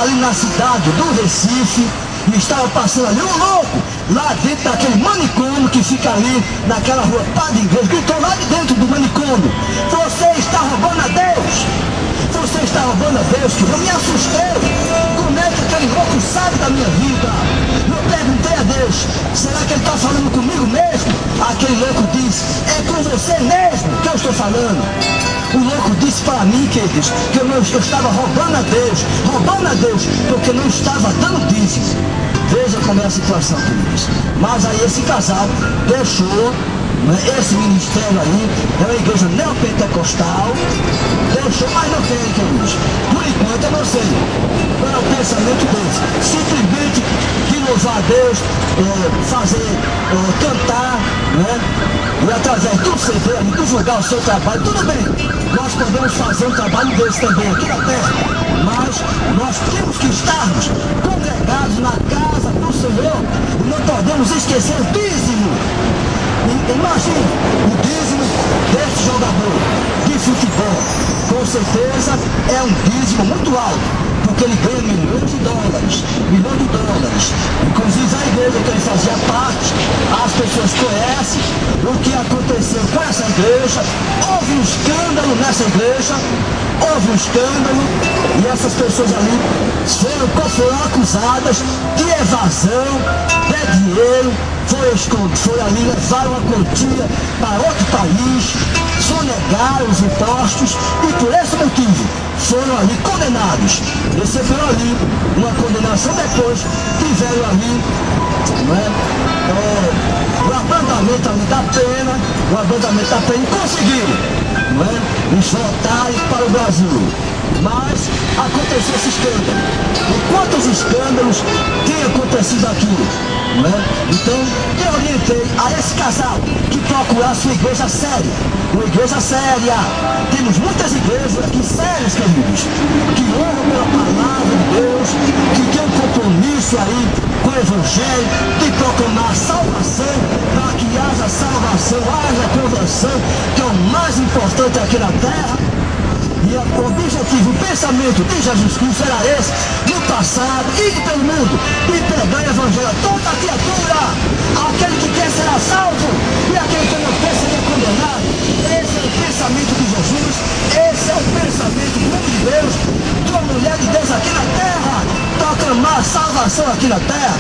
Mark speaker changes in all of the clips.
Speaker 1: ali na cidade do Recife, e estava passando ali um louco, lá dentro daquele manicômio que fica ali naquela rua Padre Igreja, gritou lá de dentro do manicômio: você está roubando a Deus! Você está roubando a Deus! Que eu me assustei. Como é que aquele louco sabe da minha vida? Eu perguntei a Deus: será que ele está falando comigo mesmo? Aquele louco disse: é com você mesmo que eu estou falando. O louco disse para mim, queridos, que eu estava roubando a Deus, porque não estava dando dízimo. Veja como é a situação, queridos. Mas aí esse casal deixou, esse ministério aí, é uma igreja neopentecostal, deixou, mas não tem, queridos. Por enquanto eu não sei qual é o pensamento deles. Simplesmente de louvar a Deus, cantar, e através do CD, divulgar o seu trabalho. Tudo bem, nós podemos fazer um trabalho desse também aqui na terra, mas nós temos que estarmos congregados na casa do Senhor e não podemos esquecer o dízimo. Imagine o dízimo desse jogador de futebol. Com certeza é um dízimo muito alto, porque ele ganha milhões de dólares. Inclusive a igreja que ele fazia parte, as pessoas conhecem o que aconteceu com essa igreja. Houve um escândalo nessa igreja, e essas pessoas ali foram acusadas de evasão de dinheiro, foi ali, levaram a quantia para outro país, sonegaram os impostos e por esse motivo foram ali condenados. Receberam ali uma condenação, depois tiveram ali o abrandamento ali da pena, e conseguiram eles voltarem para o Brasil. Mas aconteceu esse escândalo. E quantos escândalos têm acontecido aqui? Então eu orientei a esse casal que procurasse uma igreja séria. Uma igreja séria. Temos muitas igrejas aqui sérias, queridos, que honram pela palavra de Deus, que tem um compromisso aí com o Evangelho, de proclamar salvação, para que haja salvação, haja conversão, que é o mais importante aqui na terra. E o objetivo, o pensamento de Jesus Cristo era esse, no passado, ir pelo mundo e pregar o Evangelho a toda criatura, aquele que quer será salvo e aquele que não quer será condenado. Esse é o pensamento de Jesus, esse é o pensamento do homem de Deus, de uma mulher de Deus aqui na terra, proclamar salvação aqui na terra.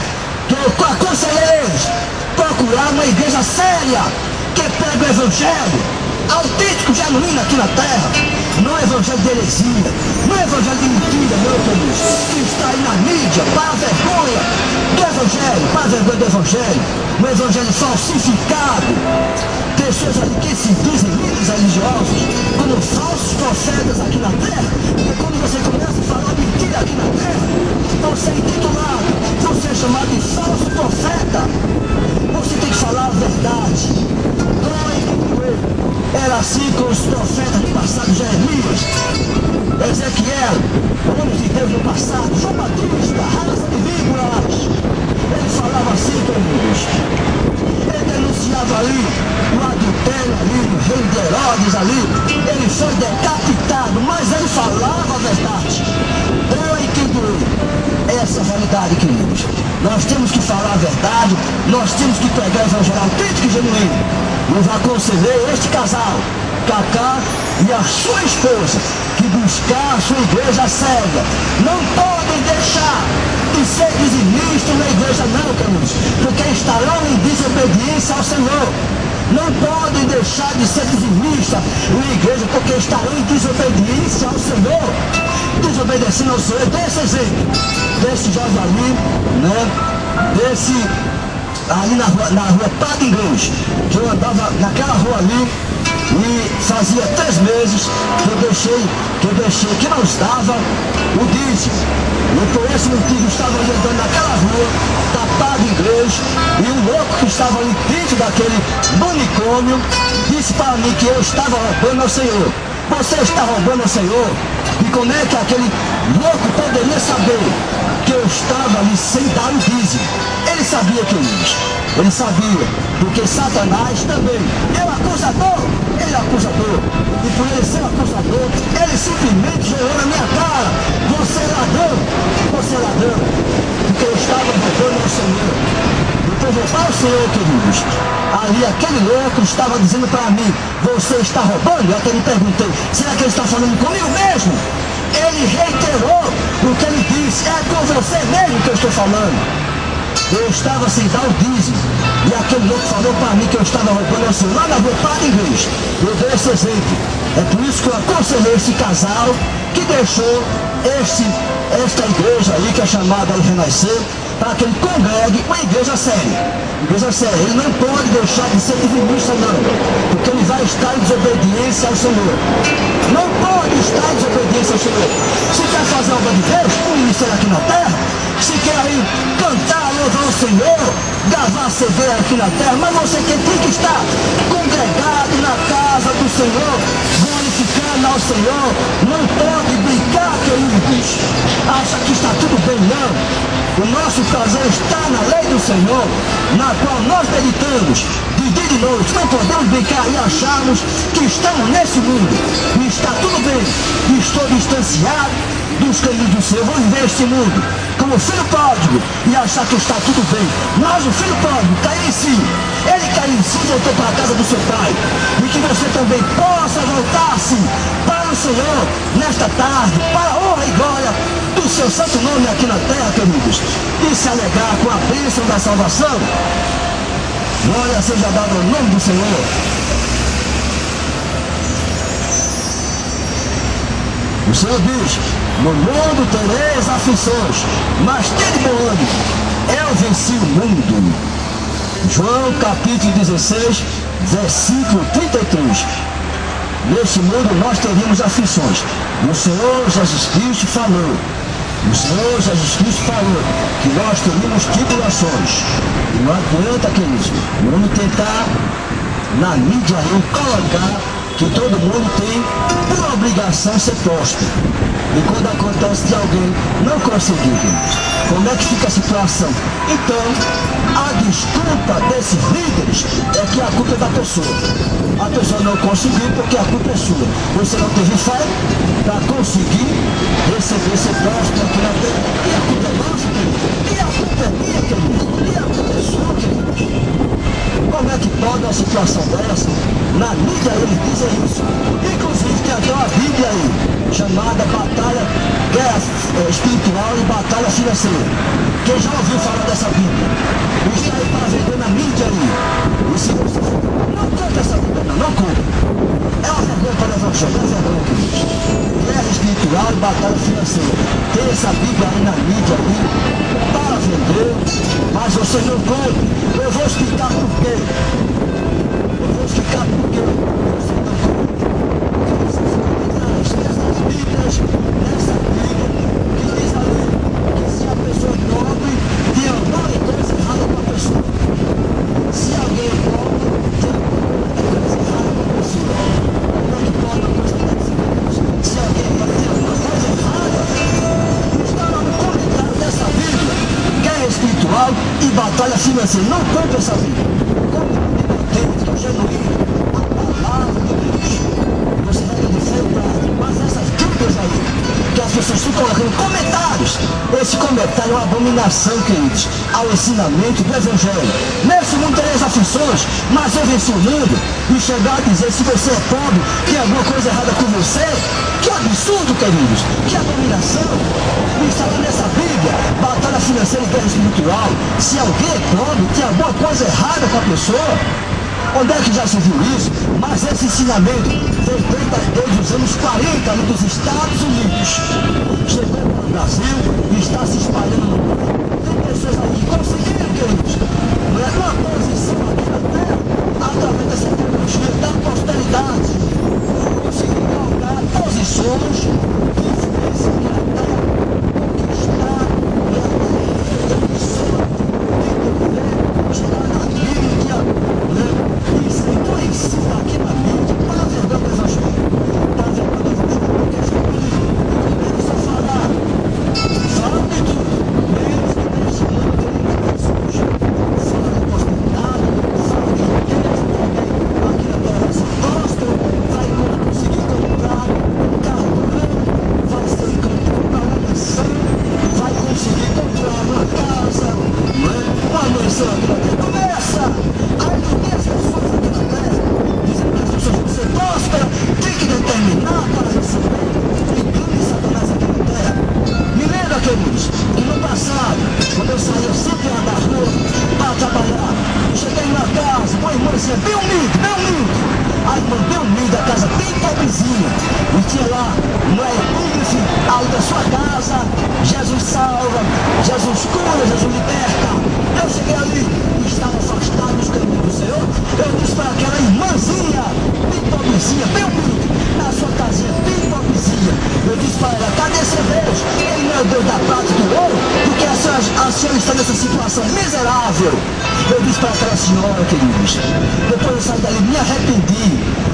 Speaker 1: Que eu aconselhei eles procurar uma igreja séria, que prega o Evangelho autêntico, genuíno aqui na terra. Não é evangelho de heresia, não é evangelho de mentira, meu Deus, que está aí na mídia, para a vergonha do evangelho, um evangelho falsificado. Pessoas ali que se dizem líderes religiosos, como falsos profetas aqui na terra, porque quando você começa a falar mentira aqui na terra, você é intitulado, você é chamado de falso profeta. Você tem que falar a verdade. Era assim com os profetas no passado, Jeremias, Ezequiel, homens de Deus no passado, João Batista, raça de víboras. Ele falava assim, queridos. Ele denunciava ali o adultério ali, o rei de Herodes ali. Ele foi decapitado, mas ele falava a verdade. Doe quem doer. Essa é a realidade, queridos. Nós temos que falar a verdade, nós temos que pregar o evangelho autêntico e genuíno. Eu aconselhei este casal, Cacá e a sua esposa, que buscar a sua igreja séria. Não podem deixar de ser dizimistas na igreja não, queridos, porque estarão em desobediência ao Senhor. Não podem deixar de ser dizimistas na igreja, porque estarão em desobediência ao Senhor. Desobedecendo ao Senhor. Desse exemplo, desse jovem ali, ali na rua Padre Igreja, que eu andava naquela rua ali e fazia 3 meses que eu deixei que não estava o dízimo. E por esse motivo estava andando naquela rua da Padre Igreja, e um louco que estava ali dentro daquele manicômio disse para mim que eu estava roubando ao Senhor. Você está roubando ao Senhor? E como é que aquele louco poderia saber que eu estava ali sem dar o dízimo? Ele sabia, queridos, ele sabia, porque Satanás também é um acusador, ele é acusador, e por ele ser acusador, ele simplesmente jogou na minha cara: você é ladrão, roubar o Senhor, queridos. Ali aquele louco estava dizendo para mim, você está roubando? Eu até me perguntei, será que ele está falando comigo mesmo? Ele reiterou o que ele disse, é com você mesmo que eu estou falando. Eu estava sem dar o dízimo, e aquele louco falou para mim que eu estava roubando o Senhor. Lá na rua, para a igreja. Eu dei esse exemplo. É por isso que eu aconselhei esse casal que deixou esta igreja aí, que é chamada de Renascer, para que ele congregue uma igreja séria. Igreja séria. Ele não pode deixar de ser divinista, não, porque ele vai estar em desobediência ao Senhor. Não pode estar em desobediência ao Senhor. Se quer fazer a obra de Deus, um ministério aqui na terra, se quer aí cantar, louvar o Senhor, gravar CD aqui na terra, mas você tem que estar congregado na casa do Senhor, glorificando ao Senhor. Não pode brincar, queridos. Acha que está tudo bem, não. O nosso prazer está na lei do Senhor, na qual nós meditamos de dia e de noite. Não podemos brincar e acharmos que estamos nesse mundo e está tudo bem. Estou distanciado dos caminhos do Senhor, vou viver este mundo como filho pródigo e achar que está tudo bem. Mas o filho pródigo caiu em si. Ele caiu em si e voltou para a casa do seu pai. E que você também possa voltar-se para o Senhor nesta tarde, para a honra e glória do seu santo nome aqui na terra, queridos, e se alegrar com a bênção da salvação. Glória seja dada ao nome do Senhor. O Senhor diz, no mundo tereis aflições, mas tende bom ânimo, eu venci o mundo. João capítulo 16, versículo 33. Neste mundo nós teríamos aflições. E o Senhor Jesus Cristo falou, que nós teríamos tribulações. E não adianta, queridos, vamos tentar na mídia aí colocar que todo mundo tem por obrigação ser próspero. E quando acontece de alguém não conseguir, como é que fica a situação? Então, a desculpa desses líderes é que a culpa é da pessoa. A pessoa não conseguiu porque a culpa é sua. Você não teve fé para conseguir receber ser próspero aqui na terra. E a culpa é nossa, querido. E a culpa é minha, querido. E a culpa é sua, querido. Como é que pode uma situação dessa? Na mídia eles dizem isso. Inclusive tem até uma Bíblia aí, chamada Batalha, Guerra Espiritual e Batalha Financeira. Quem já ouviu falar dessa Bíblia? Está aí para vender na mídia aí. E se você não compra essa Bíblia, não compra. É uma vergonha para o Evangelho, é uma vergonha, queridos. Guerra Espiritual e Batalha Financeira. Tem essa Bíblia aí na mídia aí, para vender, mas você não compra. Eu vou explicar por quê. Você não compra. Nessas Bíblias, nessa Bíblia, que diz ali que se a pessoa é pobre, tem alguma coisa errada com a pessoa. Se alguém é pobre, tem alguma coisa errada com a pessoa. Como é que pode uma coisa dessa? Se alguém é pobre, tem alguma coisa errada. Está lá no comentário dessa Bíblia, Guerra Espiritual e Batalha Financeira. Não compre essa Bíblia. Compre a Bíblia autêntica, genuína, a palavra de Deus. Você vai de fé e prática. Mas essas Bíblias aí, que as pessoas ficam colocando comentários, esse comentário é uma abominação, queridos, ao ensinamento do Evangelho. Nesse mundo tereis aflições, mas eu venci o mundo. E chegar a dizer, se você é pobre, tem alguma coisa errada com você? Que absurdo, queridos, que abominação. E está lá nessa Bíblia, Batalha Financeira e Guerra Espiritual. Se alguém é pobre, tem alguma coisa errada com a pessoa? Onde é que já se viu isso? Mas esse ensinamento foi desde os anos 40 dos Estados Unidos. Chegou para o Brasil e está se espalhando no mundo. Tem pessoas aí que conseguiram, queridos, não é uma posição aqui na terra, através dessa teologia da posteridade. Conseguiram colocar posições de influência aqui na terra, conquistar a pessoa, chegar na Bíblia, isso é conhecido aqui na mídia, para a verdade do Evangelho. Para a verdade do Evangelho, porque as coisas começam a falar. Fala de tudo, menos que neste mundo teremos pessoas. Fala de prosperidade, fala de riqueza também. Aqui na terra vai ser próspero, vai conseguir comprar um carro grande, vai comprar uma mansão, vai conseguir comprar uma casa, uma mansão aqui na terra. Eu disse para aquela irmãzinha, bem pobrezinha, bem humilde, na sua casinha, bem pobrezinha. Eu disse para ela, cadê esse Deus? Ele não é o Deus da prata e do ouro, porque a senhora está nessa situação miserável. Eu disse para aquela senhora, queridos, depois eu saí dali, me arrependi.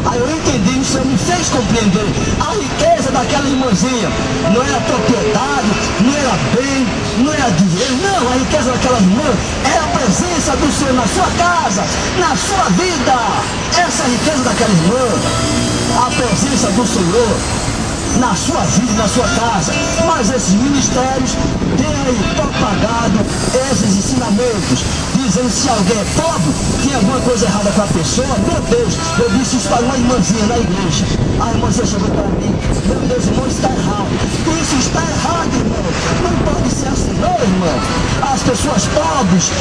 Speaker 1: Aí eu entendi, o Senhor me fez compreender a riqueza daquela irmãzinha. Não era propriedade, não era bem, não era dinheiro, não. A riqueza daquela irmã era a presença do Senhor na sua casa, na sua vida. Essa é a riqueza daquela irmã, a presença do Senhor na sua vida, na sua casa. Mas esses ministérios têm aí propagado esses ensinamentos, dizendo se alguém é pobre, tem alguma coisa errada com a pessoa. Meu Deus, eu disse isso para uma irmãzinha na igreja. A irmãzinha chegou para mim, meu Deus, irmão, isso está errado. Isso está errado, irmão. Não pode ser assim não, irmão. As pessoas pobres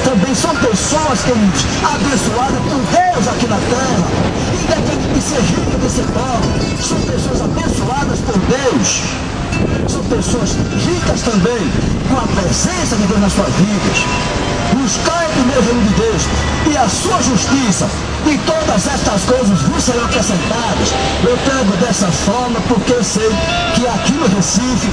Speaker 1: também são pessoas, queridos, abençoadas por Deus aqui na terra. Independente de ser rico ou de ser pobre, são pessoas abençoadas por Deus. São pessoas ricas também, com a presença de Deus nas suas vidas. Buscai o primeiro reino de Deus e a sua justiça, e todas estas coisas vos serão acrescentadas. Eu prego dessa forma porque eu sei que aqui no Recife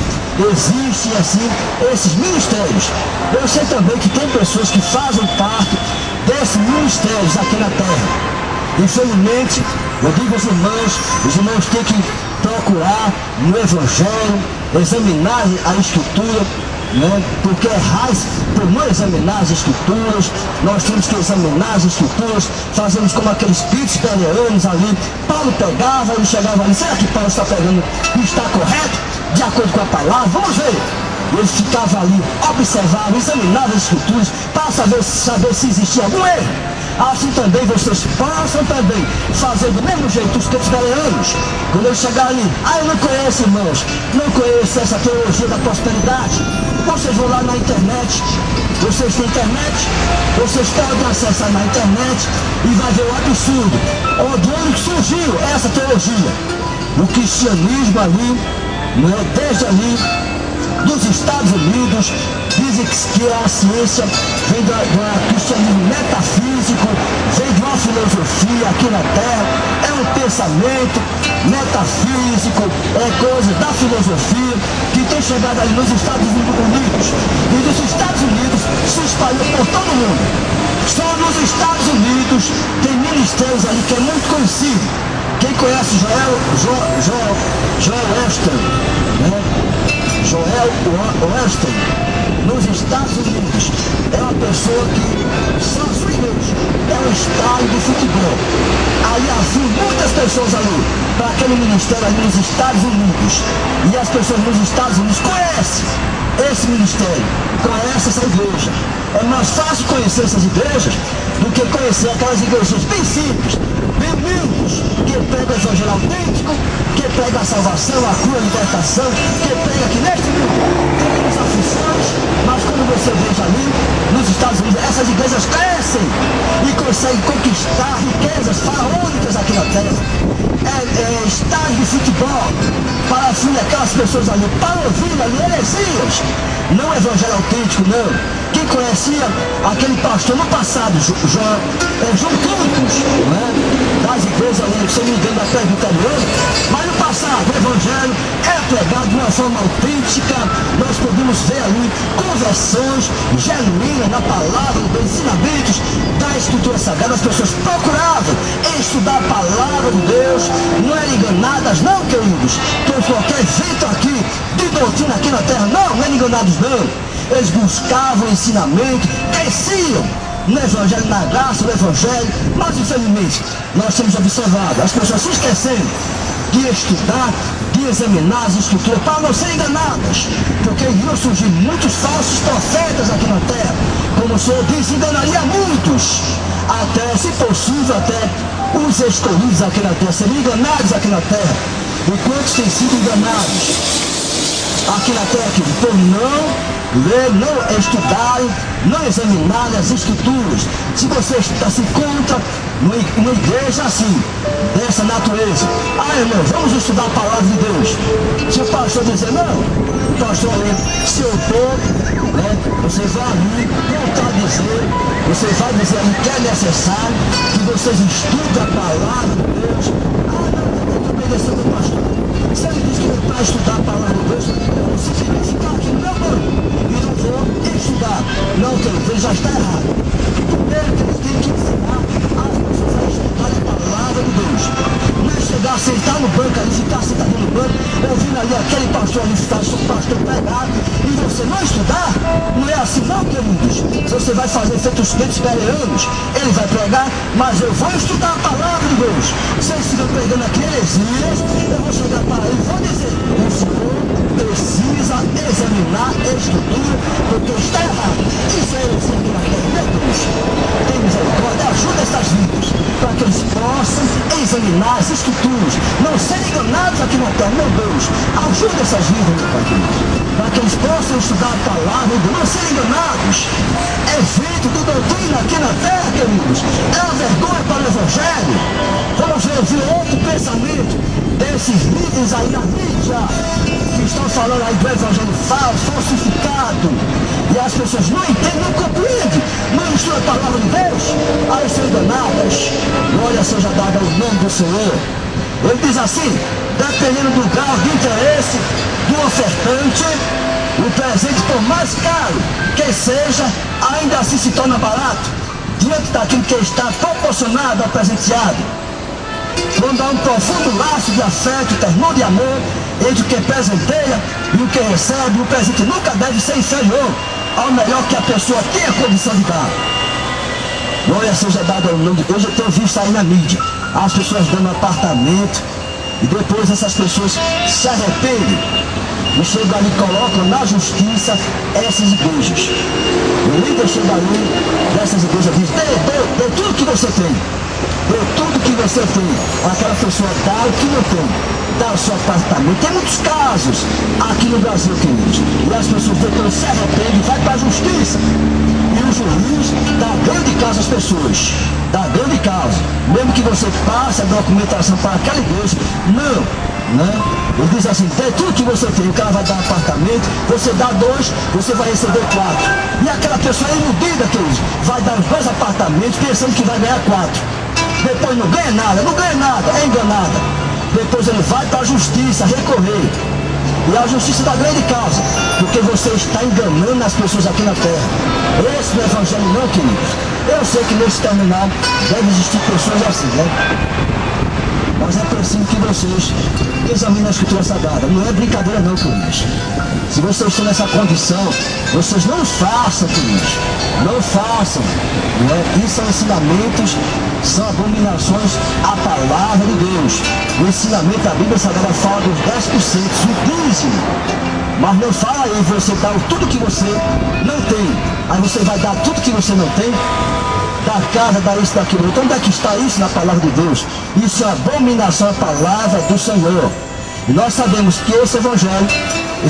Speaker 1: existem assim esses ministérios. Eu sei também que tem pessoas que fazem parte desses ministérios aqui na terra. Infelizmente, eu digo aos irmãos, os irmãos têm que procurar no Evangelho, examinar a Escritura, né? Porque errais por não examinar as Escrituras. Nós temos que examinar as Escrituras. Fazemos como aqueles espíritos bereanos ali. Paulo pegava e chegava ali, será que Paulo está pegando e está correto? De acordo com a palavra, vamos ver. Ele ficava ali, observava, examinava as Escrituras para saber se existia algum erro. Assim também vocês possam também fazer do mesmo jeito os tempos bereanos. Quando eu chegar ali, eu não conheço, irmãos, não conheço essa teologia da prosperidade. Vocês vão lá na internet, vocês têm internet, vocês podem acessar na internet e vai ver o absurdo, onde surgiu essa teologia. O cristianismo ali, né, desde ali, dos Estados Unidos, dizem que a ciência vem do cristianismo metafísico, vem de uma filosofia aqui na Terra, é um pensamento metafísico, é coisa da filosofia que tem chegado ali nos Estados Unidos, e dos Estados Unidos se espalhou por todo o mundo. Só nos Estados Unidos tem ministérios ali que é muito conhecido. Quem conhece Joel Osteen, né? Joel Osteen, nos Estados Unidos, é uma pessoa que só a sua igreja é um estádio de futebol. Aí havia muitas pessoas ali para aquele ministério ali nos Estados Unidos, e as pessoas nos Estados Unidos conhecem esse ministério, conhecem essa igreja. É mais fácil conhecer essas igrejas do que conhecer aquelas igrejas bem simples, bem humildes, que pega o evangelho autêntico, que pega a salvação, a cura, a libertação, que pega que neste mundo temos aflições, mas quando você veja ali nos Estados Unidos, essas igrejas crescem e conseguem conquistar riquezas faraônicas aqui na terra. É estádio de futebol para aquelas pessoas ali, para ouvir ali heresias, não evangelho autêntico, não. Quem conhecia aquele pastor no passado, João Campos, né? Das igrejas ali, se não me engano, da Presbiteriana, mas no passado o evangelho é pregado de uma forma autêntica. Nós podemos ver ali conversões genuínas na palavra, dos ensinamentos da Escritura Sagrada. As pessoas procuravam estudar a palavra de Deus, não eram enganadas, não, queridos, por qualquer vento aqui de doutrina aqui na terra, não eram enganados, não. Eles buscavam ensinamento, cresciam no Evangelho, na graça do Evangelho, mas infelizmente nós temos observado as pessoas se esquecendo de estudar, de examinar as Escrituras para não serem enganadas, porque iriam surgir muitos falsos profetas aqui na terra, como o Senhor disse, enganaria muitos, até, se possível, até os escolhidos aqui na terra, seriam enganados aqui na terra. E quantos têm sido enganados aqui na terra, que por não ler, não estudarem, não examinarem as Escrituras? Se você se encontra numa igreja assim, dessa natureza, irmão, vamos estudar a palavra de Deus. Se o pastor dizer, não, pastor ali se opor, né? Você vai ali contradizer, você vai dizer ali que é necessário que vocês estudem a palavra de Deus. Ah, não, eu tenho que obedecer o pastor. Se ele diz que não para estudar a palavra de Deus, eu vou simplesmente ficar aqui no meu banco e não vou estudar. Não, querido, ele já está errado. Primeiro que ele tem que ensinar as pessoas a estudar a palavra de Deus. Não é chegar, sentar no banco ali, ficar sentado no banco, ouvindo ali aquele pastor ali, o pastor pregar, e você não estudar. Não é assim não, queridos. Você vai fazer feito os crentes anos, ele vai pregar, mas eu vou estudar a palavra de Deus. Se ele estiver pregando aqui heresias, eu vou chegar para ele e vou dizer: o senhor precisa examinar a escritura, porque está errado. Isso é heresia aqui na terra, meu Deus. Tem misericórdia, ajuda essas vidas, para que eles possam examinar as escrituras, não serem enganados aqui na terra, meu Deus. Ajuda essas vidas, meu Pai querido, para que eles possam estudar a palavra de Deus, não serem enganados. É vento de doutrina aqui na terra, queridos. É uma vergonha para o Evangelho. Vamos ouvir outro pensamento desses líderes aí na mídia, que estão falando aí do Evangelho falso, falsificado, e as pessoas não entendem, não compreendem, não estudam a palavra de Deus, aí são enganadas. Glória seja dada ao nome do Senhor. Ele diz assim: dependendo do grau de interesse do ofertante, o presente, por mais caro que seja, ainda assim se torna barato, diante daquilo que está proporcionado ao presenteado. Quando há um profundo laço de afeto, ternura e amor entre o que presenteia e o que recebe, o presente nunca deve ser inferior ao melhor que a pessoa tenha condição de dar. Glória seja dada ao nome de Deus. Eu tenho visto aí na mídia as pessoas dando apartamento e depois essas pessoas se arrependem e chegam ali e colocam na justiça essas igrejas. O líder chega ali dessas igrejas e diz: dê tudo que você tem. Deu tudo que você tem. Aquela pessoa dá o que não tem, dá o seu apartamento. Tem muitos casos aqui no Brasil, queridos. E as pessoas depois se arrependem e vai para a justiça. E o juiz dá grande caso às pessoas. Dá grande caso. Mesmo que você passe a documentação para aquela igreja, não. Né? Ele diz assim: dê tudo que você tem. O cara vai dar um apartamento, você dá 2, você vai receber 4. E aquela pessoa é iludida, queridos, vai dar os 2 apartamentos pensando que vai ganhar 4. Depois não ganha nada, é enganada. Depois ele vai para a justiça recorrer. E a justiça dá grande causa, porque você está enganando as pessoas aqui na terra. Esse não é evangelho não, queridos. Eu sei que nesse terminal deve existir pessoas assim, né? Mas é preciso que vocês examinem a escritura sagrada. Não é brincadeira não, queridos. Se vocês estão nessa condição, vocês não façam, queridos. Não façam. Né? Isso são ensinamentos, são abominações à palavra de Deus. O ensinamento da Bíblia Sagrada fala dos 10%, o dízimo. Mas não fala aí você dar tudo que você não tem. Aí você vai dar tudo que você não tem. Da casa, da isso, daquilo. Então onde é que está isso na palavra de Deus? Isso é abominação à palavra do Senhor. E nós sabemos que esse evangelho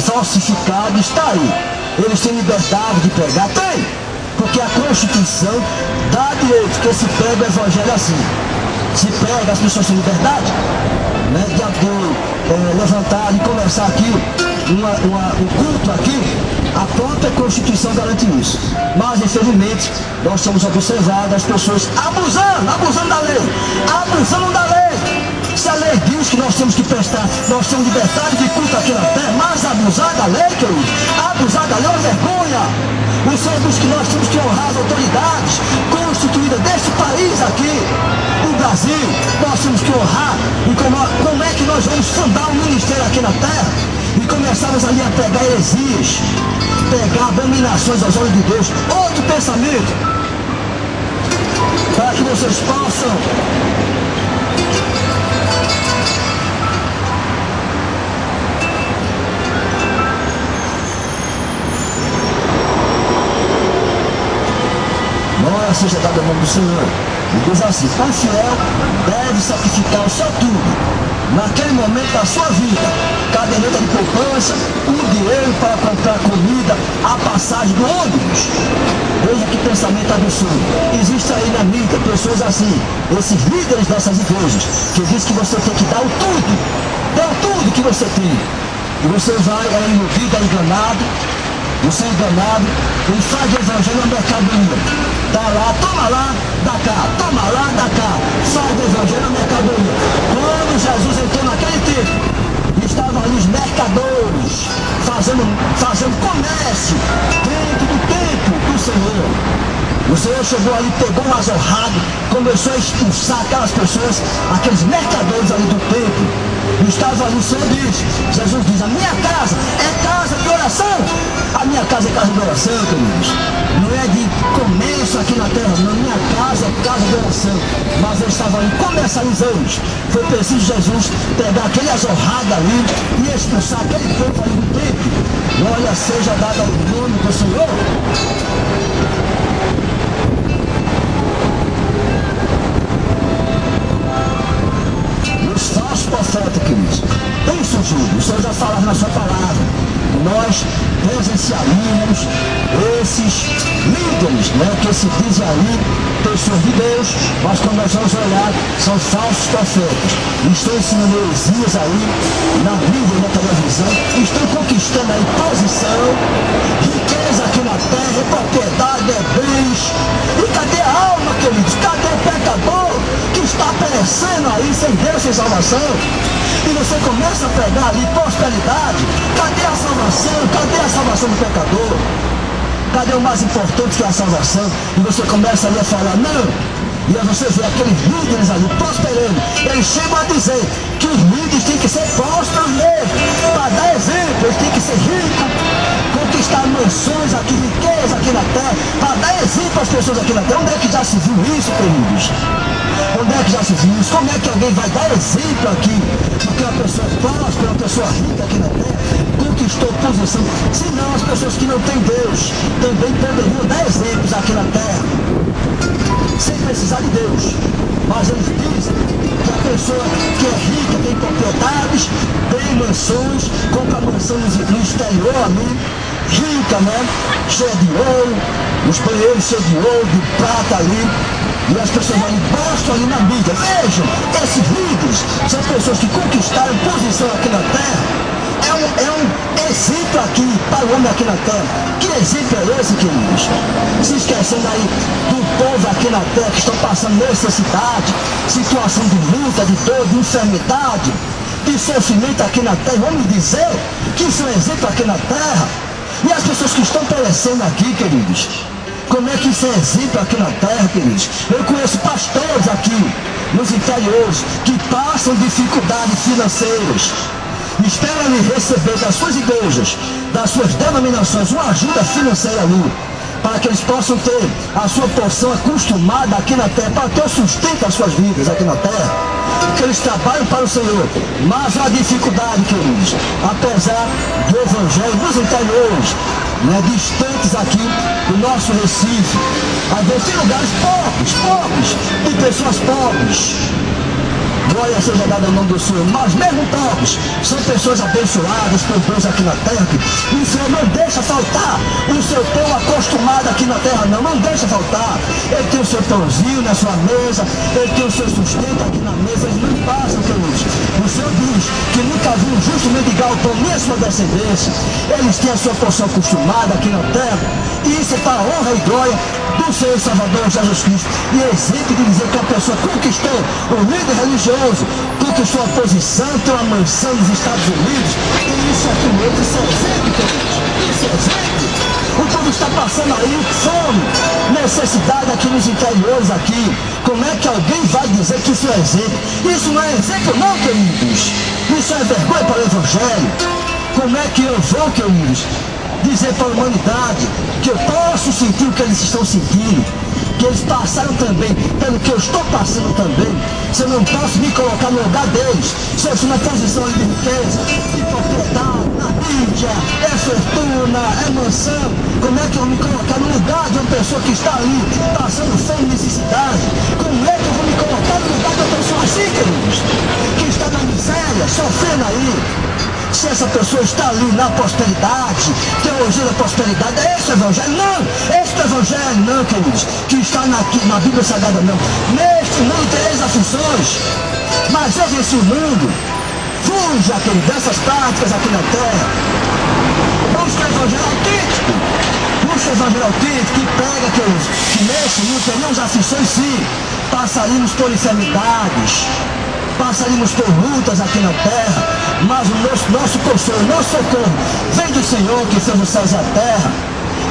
Speaker 1: falsificado está aí. Eles têm liberdade de pregar? Tem! Porque a Constituição dá direito que se prega o evangelho assim. Se prega, as pessoas têm liberdade, né, de levantar e conversar aqui, um culto aqui. A própria Constituição garante isso. Mas infelizmente nós temos observado as pessoas abusando da lei. Abusando da lei. Se a lei diz que nós temos que prestar, nós temos liberdade de culto aqui na terra, mas abusar da lei, querido, abusar da lei é uma vergonha. O Senhor diz que nós temos que honrar as autoridades constituídas deste país aqui, o Brasil. Nós temos que honrar. E como é que nós vamos fundar um ministério aqui na terra e começarmos ali a pegar heresias, pegar abominações aos olhos de Deus? Outro pensamento, para que vocês possam glória seja dada ao nome do Senhor. E diz assim: o fiel deve sacrificar o seu tudo naquele momento da sua vida, caderneta de poupança, o dinheiro para comprar comida, a passagem do ônibus. Veja que pensamento absurdo. Existe aí na mídia pessoas assim, esses líderes dessas igrejas, que diz que você tem que dar o tudo, dá o tudo que você tem. E você vai, é iludido, é enganado, você é enganado, ele faz do evangelho uma mercadoria. Dá lá, toma lá, dá cá, toma lá, dá cá, faz do evangelho uma mercadoria. Quando Jesus entrou naquele tempo, estavam ali os mercadores fazendo comércio dentro do templo do Senhor. O Senhor chegou ali, pegou um azorrado, começou a expulsar aquelas pessoas, aqueles mercadores ali do templo. E estava ali, o Senhor diz, Jesus diz, a minha casa é casa de oração. A minha casa é casa de oração, queridos. Não é de comércio aqui na terra, não. Minha casa é casa de oração. Mas eu estava ali comercializando. Foi preciso Jesus pegar aquele azorrado ali e expulsar aquele povo ali do templo. Glória seja dada ao nome do Senhor. Profeta, queridos, tem surgido, o Senhor já falava na sua palavra, nós presenciaríamos esses líderes, né, que se dizem ali pessoas de Deus, mas quando nós vamos olhar, são falsos profetas, estão ensinando heresias aí, na mídia e na televisão, estão conquistando aí posição, riqueza aqui na terra, propriedade, bens, e cadê a alma, queridos? Cadê o pecador que está perecendo aí sem Deus, sem salvação? E você começa a pegar ali prosperidade. Cadê a salvação? Cadê a salvação do pecador? Cadê o mais importante que é a salvação? E você começa ali a falar, não. E aí você vê aqueles líderes ali prosperando. Eles chegam a dizer que os líderes têm que ser prósperos mesmo. Para dar exemplo, eles têm que ser ricos, conquistar mansões aqui, riqueza aqui na terra, para dar exemplo às pessoas aqui na terra. Onde é que já se viu isso, queridos? Onde é que já se viu isso? Como é que alguém vai dar exemplo aqui? Porque uma pessoa próspera, uma pessoa rica aqui na terra, conquistou posição. Se não, as pessoas que não têm Deus também poderiam dar exemplos aqui na terra, sem precisar de Deus. Mas eles dizem que a pessoa que é rica tem propriedades, tem mansões, compra mansões no exterior ali, rica, né? Cheia de ouro, os banheiros cheios de ouro, de prata ali. E as pessoas ali mostram ali na mídia, vejam, esses líderes são pessoas que conquistaram posição aqui na terra. É um exemplo aqui para o homem aqui na terra. Que exemplo é esse, queridos? Se esquecendo aí do povo aqui na terra que estão passando necessidade, situação de luta, de dor, de enfermidade, de sofrimento aqui na terra. Vamos dizer que isso é um exemplo aqui na terra. E as pessoas que estão perecendo aqui, queridos, como é que isso é exemplo aqui na terra, queridos? Eu conheço pastores aqui nos interiores que passam dificuldades financeiras, esperam receber das suas igrejas, das suas denominações, uma ajuda financeira ali, para que eles possam ter a sua porção acostumada aqui na terra, para ter o sustento das suas vidas aqui na terra, porque eles trabalham para o Senhor. Mas a dificuldade, queridos, apesar do evangelho nos interiores, né, distantes aqui do nosso Recife, às vezes tem lugares pobres, de pessoas pobres. Glória seja dada ao nome do Senhor. Mas mesmo pobres, são pessoas abençoadas por Deus aqui na terra. E o Senhor não deixa faltar o seu pão acostumado aqui na terra, não deixa faltar. Ele tem o seu pãozinho na sua mesa, ele tem o seu sustento aqui na mesa, eles não passam, queridos. O Senhor diz que nunca viu um justo mendigar o pão, nem a sua descendência. Eles têm a sua porção acostumada aqui na terra. E isso é para a honra e glória do Senhor Salvador Jesus Cristo. E é exemplo de dizer que a pessoa conquistou o líder religioso, conquistou a posição, tem uma mansão nos Estados Unidos, e isso aqui mesmo, isso é exemplo, queridos. Isso é exemplo. O povo está passando aí fome, necessidade aqui nos interiores aqui. Como é que alguém vai dizer que isso é exemplo? Isso não é exemplo não, queridos. Isso é vergonha para o Evangelho. Como é que eu vou, queridos, dizer para a humanidade que eu posso sentir o que eles estão sentindo, que eles passaram também pelo que eu estou passando também, se eu não posso me colocar no lugar deles, se eu estou na posição de riqueza, de propriedade, na mídia, é fortuna, é mansão, como é que eu vou me colocar no lugar de uma pessoa que está ali passando fome e necessidade? Como é que eu vou me colocar no lugar de uma pessoa assim, queridos, que está na miséria, sofrendo aí? Se essa pessoa está ali na prosperidade, teologia da prosperidade, é esse o evangelho? Não! Esse é o evangelho, não, queridos, que está na Bíblia Sagrada, não. Neste mundo tereis aflições, mas eu venci o mundo. Fuja, querido, dessas práticas aqui na terra. Busca o evangelho autêntico. Busca o evangelho autêntico que pega, queridos, que nesse mundo teríamos aflições sim. Passaríamos por enfermidades, passaríamos por lutas aqui na terra, mas o nosso consolo, nosso socorro vem do Senhor que fez os céus e a terra.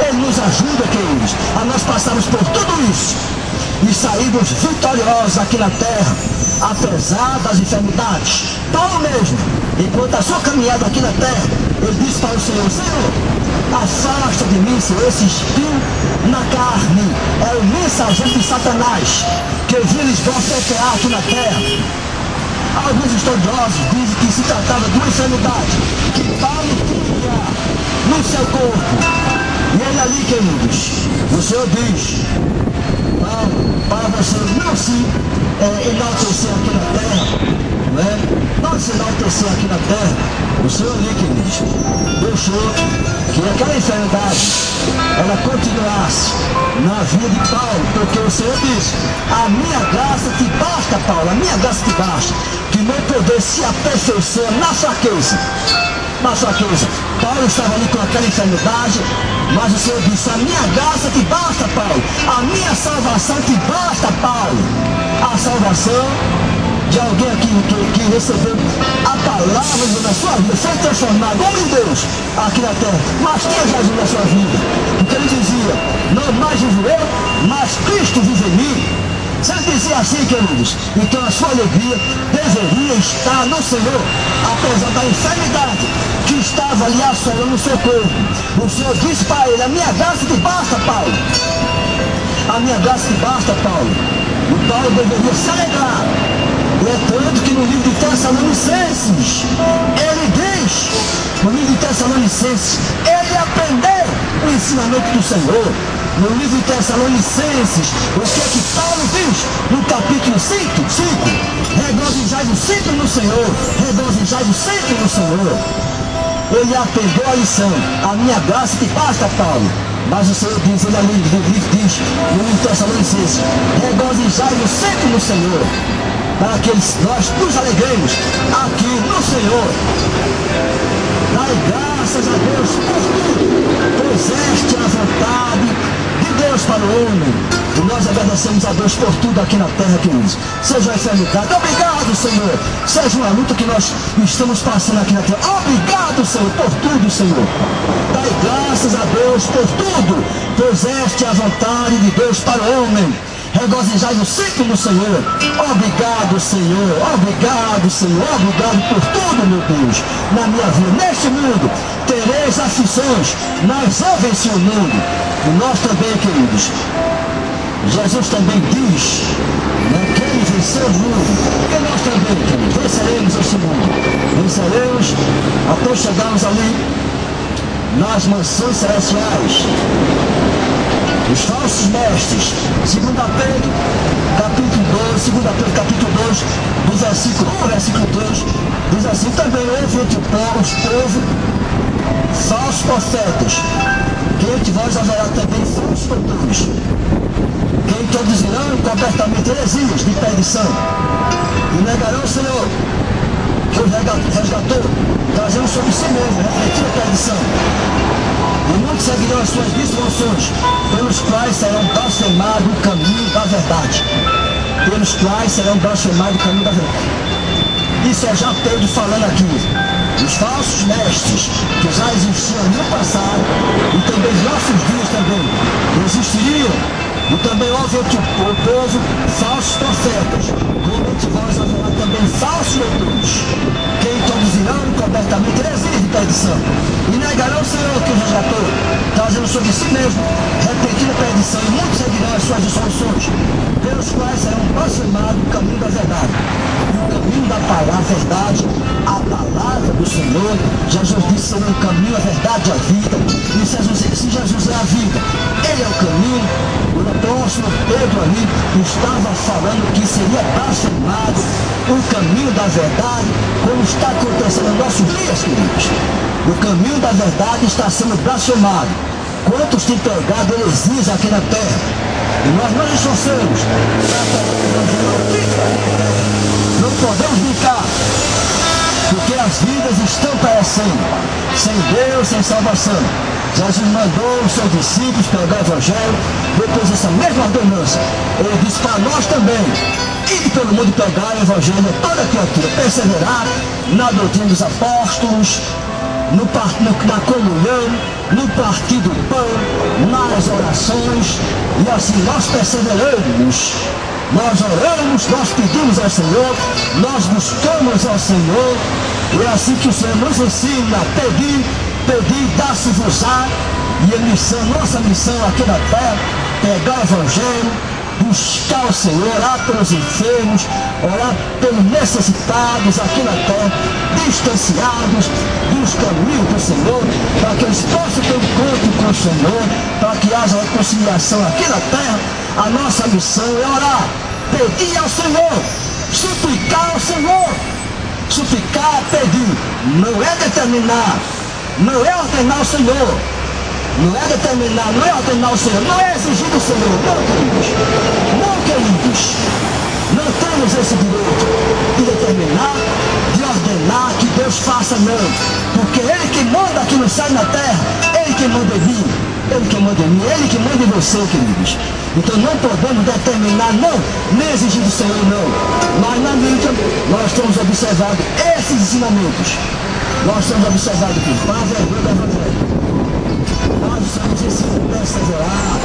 Speaker 1: Ele nos ajuda, queridos, a nós passarmos por tudo isso e sairmos vitoriosos aqui na terra, apesar das enfermidades. Paulo mesmo, enquanto a sua caminhada aqui na terra, ele disse para o Senhor: Senhor, afasta de mim, Senhor, esse espinho na carne. É o mensageiro de Satanás que vinha lhes bofetear aqui na terra. Alguns estudiosos dizem que se tratava de uma enfermidade que Paulo tinha no seu corpo. E ele ali, queridos, o Senhor diz: Paulo, para você não se enaltecer aqui na terra, não se enaltecer aqui na terra, o Senhor ali, queridos, deixou que aquela enfermidade ela continuasse na vida de Paulo, porque o Senhor disse: a minha graça te basta, Paulo, a minha graça te basta, que meu poder se aperfeiçoa na fraqueza. Na fraqueza. Paulo estava ali com aquela enfermidade, mas o Senhor disse: a minha graça te basta, Paulo, a minha salvação te basta, Paulo. A salvação de alguém aqui que recebeu a palavra na sua vida, foi transformado, homem de Deus, aqui na terra, mas tinha Jesus na sua vida, porque ele dizia: não mais vivo eu, mas Cristo vive em mim. Se ele dizia assim, queridos, então a sua alegria deveria estar no Senhor, apesar da enfermidade que estava ali assolando o seu corpo. O Senhor disse para ele: a minha graça te basta, Paulo. A minha graça te basta, Paulo. E Paulo deveria se alegrar. E é tanto que no livro de Tessalonicenses, ele diz, no livro de Tessalonicenses, ele aprendeu o ensinamento do Senhor. No livro de Tessalonicenses, o que é que Paulo diz? No capítulo 5, regozijai-vos sempre no Senhor, regozijai-vos sempre no Senhor. Ele aprendeu a lição: a minha graça te basta, Paulo. Mas o Senhor diz, ele ali no livro diz, no livro de Tessalonicenses, regozijai-vos sempre no Senhor, para que nós nos alegremos aqui no Senhor. Dai graças a Deus por tudo, pois esta é a vontade de Deus para o homem. E nós agradecemos a Deus por tudo aqui na terra, queridos. Seja a enfermidade, obrigado, Senhor. Seja uma luta que nós estamos passando aqui na terra, obrigado, Senhor, por tudo, Senhor. Dai graças a Deus por tudo, pois esta é a vontade de Deus para o homem. Regozijai-vos sempre no Senhor. Obrigado, Senhor. Obrigado, Senhor. Obrigado por tudo, meu Deus. Na minha vida, neste mundo, tereis aflições, mas eu venci o mundo. E nós também, queridos, Jesus também diz, que ele venceu o mundo. E nós também, queridos, venceremos esse mundo. Venceremos até chegarmos ali nas mansões celestiais. Os falsos mestres, 2 Pedro, capítulo 2, 2 Pedro, capítulo 2, do versículo 1 ao versículo 3, diz assim: também houve entre os povos falsos profetas, que entre vós haverá também falsos doutores, que introduzirão completamente heresias de perdição, e negarão o Senhor, que os resgatou, trazendo sobre si mesmo, refletindo a perdição. E muitos seguirão as suas dissoluções, pelos quais serão blasfemados o caminho da verdade. Pelos quais serão blasfemados o caminho da verdade. Isso é já Pedro falando aqui. Os falsos mestres que já existiam no passado e também nos nossos dias também existiriam. E também houve entre o povo falsos profetas, como entre vós haverá também falsos doutores, que introduzirão completamente heresias de perdição, e negarão o Senhor que os resgatou, trazendo sobre si mesmo repentina perdição, e muitos seguirão as suas dissoluções, pelos quais serão blasfemados o caminho da verdade. E o caminho da palavra, a verdade, a palavra do Senhor, Jesus disse ser o caminho, a verdade e a vida. E se Jesus é a vida, ele é o caminho. O apóstolo Pedro ali estava falando que seria blasfemado o caminho da verdade, como está acontecendo nos nossos dias, queridos. O caminho da verdade está sendo blasfemado. Quantos têm pregado heresias aqui na terra? E nós não esforçamos. Não podemos brincar, porque Nossas vidas estão perecendo, sem Deus, sem salvação. Jesus mandou os seus discípulos pregar o Evangelho, depois dessa mesma ordenança. Ele disse para nós também: ide pelo mundo pregar o Evangelho a toda criatura, perseverar na doutrina dos apóstolos, na comunhão, no partir do pão, nas orações, e assim nós perseveramos. Nós oramos, nós pedimos ao Senhor, nós buscamos ao Senhor, e é assim que o Senhor nos ensina a pedir, dá-se-vos-á, e a nossa missão aqui na terra, pregar o Evangelho, buscar o Senhor, orar pelos enfermos, orar pelos necessitados aqui na terra, distanciados dos caminhos do Senhor, para que eles possam ter um encontro com o Senhor, para que haja reconciliação aqui na terra. A nossa missão é orar, pedir ao Senhor, suplicar ao Senhor. Suplicar, pedir, não é determinar, não é ordenar o Senhor, não é determinar, não é ordenar o Senhor, não é exigir do Senhor, não, queridos, não, queridos, não temos esse direito de determinar, de ordenar que Deus faça, não, porque Ele que manda aqui no céu e na terra, Ele que manda em mim, Ele que manda em mim, Ele que manda em você, queridos. Então não podemos determinar, não, nem exigir do Senhor, não. Mas na mídia nós temos observado esses ensinamentos. Nós temos observado que para a vergonha do Evangelho, nós estamos ensinando a perseverar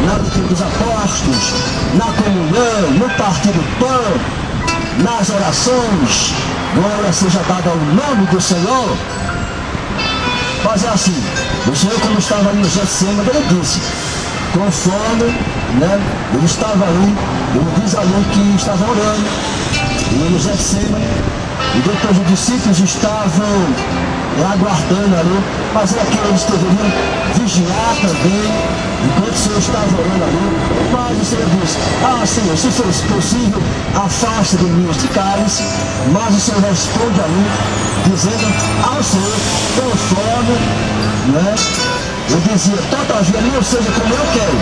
Speaker 1: na doutrina dos apóstolos, na comunhão, no partir do pão, nas orações. Glória seja dada ao nome do Senhor. Mas é assim, o Senhor, como estava ali no Getsemane, Ele disse, conforme, Ele estava ali, Ele diz ali que estava orando, e no Getsemane, e depois os discípulos estavam aguardando ali, mas é que eles deveriam vigiar também, enquanto o Senhor estava orando ali. Mas o Senhor disse: Senhor, se for possível, afasta de mim este cálice. Mas o Senhor responde ali, dizendo ao Senhor, conforme, eu dizia: todavia não seja como eu quero,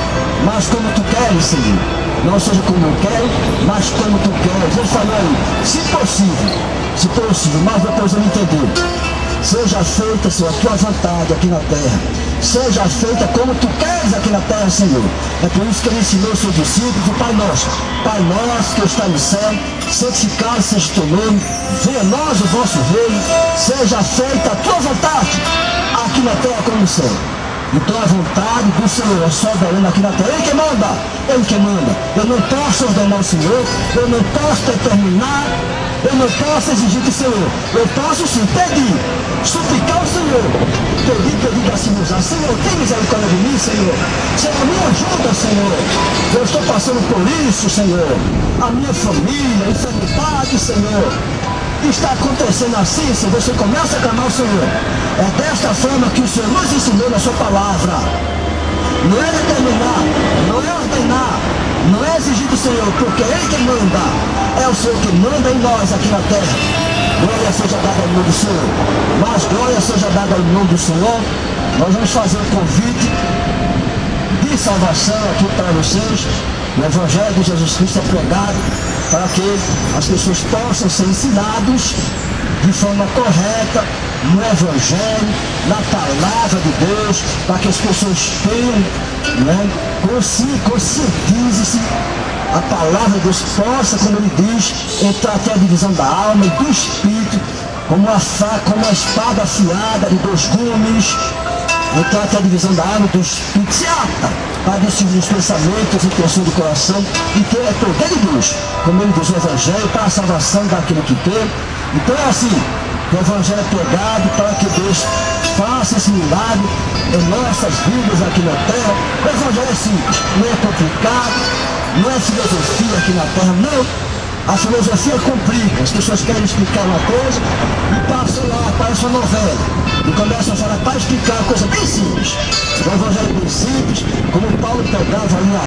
Speaker 1: mas como tu queres, Senhor. Não seja como eu quero, mas como tu queres. Ele falou aí, se possível, mas depois eu entendi. Seja feita, Senhor, a tua vontade aqui na terra. Seja feita como tu queres aqui na terra, Senhor. É por isso que Ele ensinou aos seus discípulos o Pai Nosso. Pai Nosso que está no céu, santificado seja o teu nome. Venha a nós o vosso reino. Seja feita a tua vontade aqui na terra como no céu. Então a vontade do Senhor é soberana aqui na terra. Ele que manda, Ele que manda. Eu não posso ordenar o Senhor, eu não posso determinar, eu não posso exigir do Senhor. Eu posso sim pedir, suplicar ao Senhor. Pedir dá-se-vos-á. Senhor, tem misericórdia de mim, Senhor. Senhor, me ajuda, Senhor. Eu estou passando por isso, Senhor. A minha família, a enfermidade, Senhor. Está acontecendo assim, Senhor. Você começa a clamar ao Senhor. É desta forma que o Senhor nos ensinou na sua palavra. Não é determinar, não é ordenar, não é exigir do Senhor, porque é Ele que manda. É o Senhor que manda em nós aqui na terra. Glória seja dada ao nome do Senhor. Mas glória seja dada ao nome do Senhor. Nós vamos fazer um convite de salvação aqui para vocês. O Evangelho de Jesus Cristo é pregado para que as pessoas possam ser ensinados de forma correta no Evangelho, na palavra de Deus, para que as pessoas tenham, conscientize-se, a palavra de Deus possa, como Ele diz, entrar até a divisão da alma e do espírito, como a espada afiada de dois gumes, entrar até a divisão da alma e do espírito, se ata para discernir os pensamentos e intenções do coração, e que é poder de Deus, como Ele diz, o Evangelho para a salvação daquele que crê. Então é assim, o Evangelho é pregado para que Deus faça esse milagre em nossas vidas aqui na terra. O Evangelho é simples, não é complicado, não é filosofia aqui na terra, não. A filosofia complica, as pessoas querem explicar uma coisa e passam lá, parece uma novela, e começam a falar para explicar uma coisa bem simples. O Evangelho é bem simples, como Paulo pregava ali